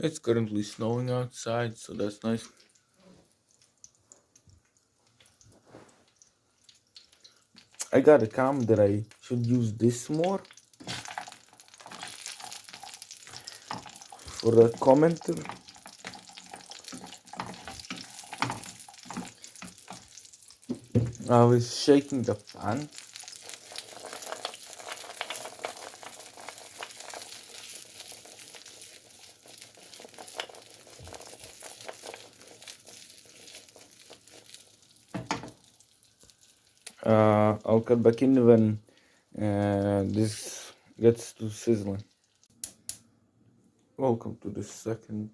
It's currently snowing outside, so that's nice. I got a comment that I should use this more for a commenter. I was shaking the pan. I'll cut back in when this gets to sizzling. Welcome to the second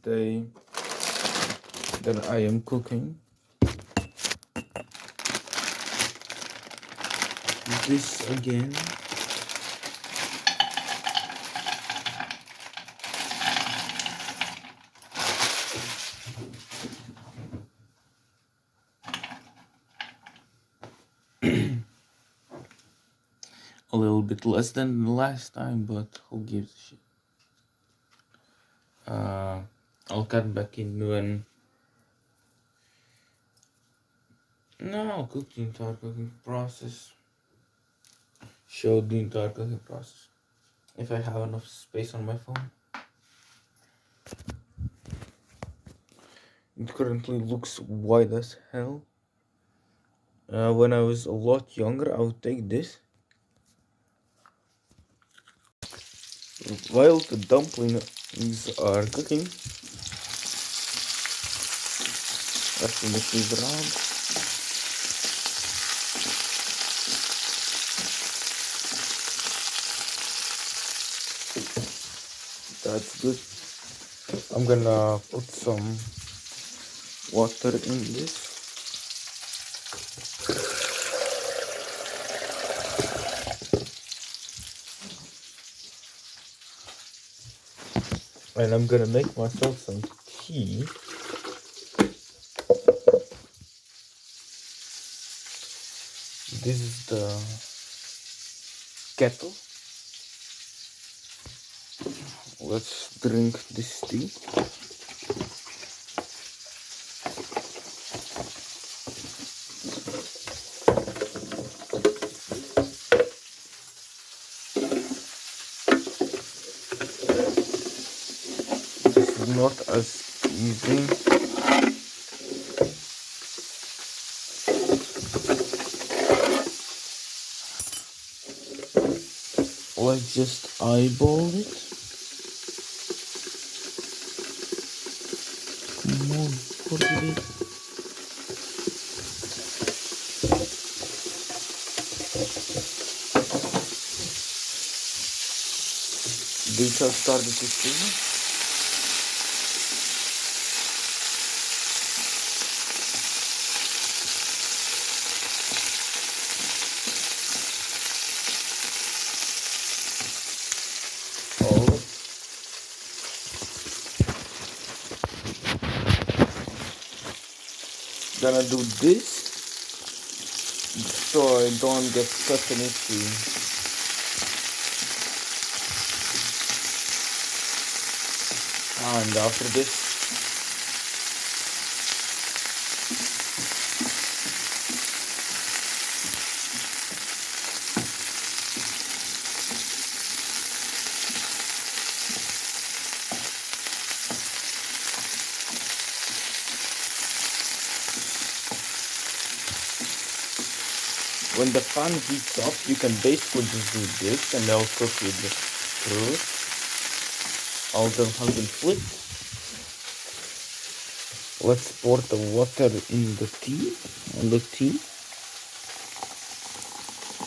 day that I am cooking. This again. A little bit less than the last time, but who gives a shit? I'll cut back in when. No, I'll cook the entire cooking process. Show the entire cooking process. If I have enough space on my phone. It currently looks wide as hell. When I was a lot younger, I would take this. While the dumplings are cooking, let's mix these around. That's good. I'm gonna put some water in this. And I'm gonna make myself some tea. This is the kettle. Let's drink this tea. This is not as easy. Let's just eyeball it. Come on, what is it? These have started to steam. Gonna do this so I don't get stuck in it. And after this, when the pan heats up, you can basically just do this and I'll cook with the fruit. All of them have been flipped. Let's pour the water in the tea, on the tea.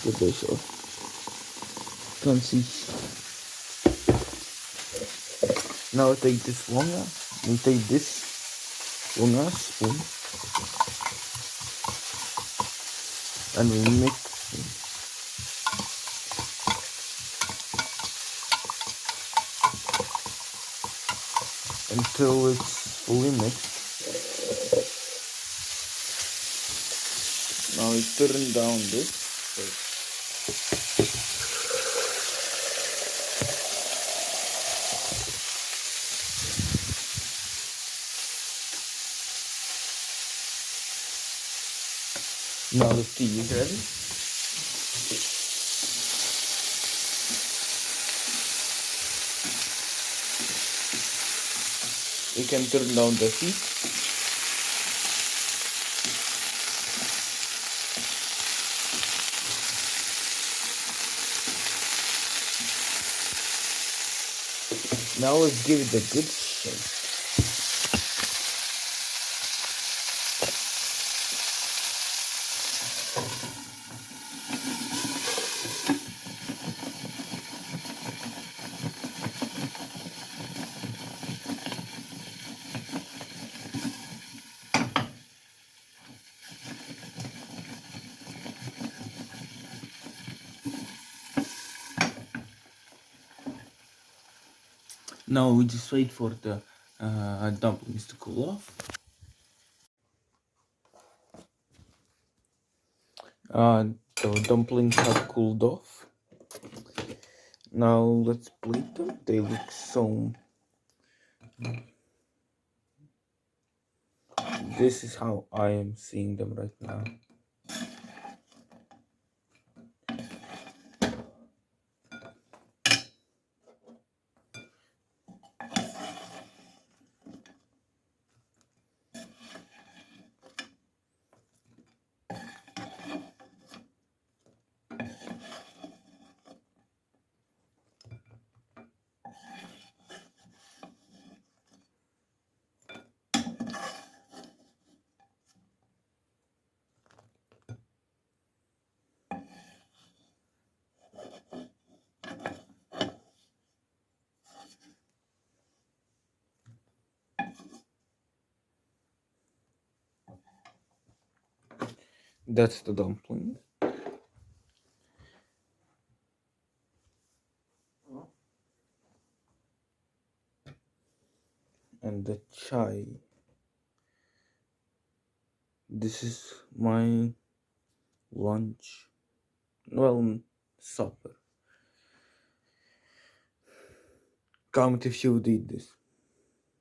Get this off. Can't see. Now take this wonga and take this wonga spoon. And we mix until it's fully mixed. Now we turn down this. Now the tea is ready. You can turn down the heat. Now let's give it a good shake. Now we just wait for the dumplings to cool off. The dumplings have cooled off. Now let's plate them. They look so... This is how I am seeing them right now. That's the dumpling. And the chai. This is my lunch. Well, supper. Comment if you would eat this.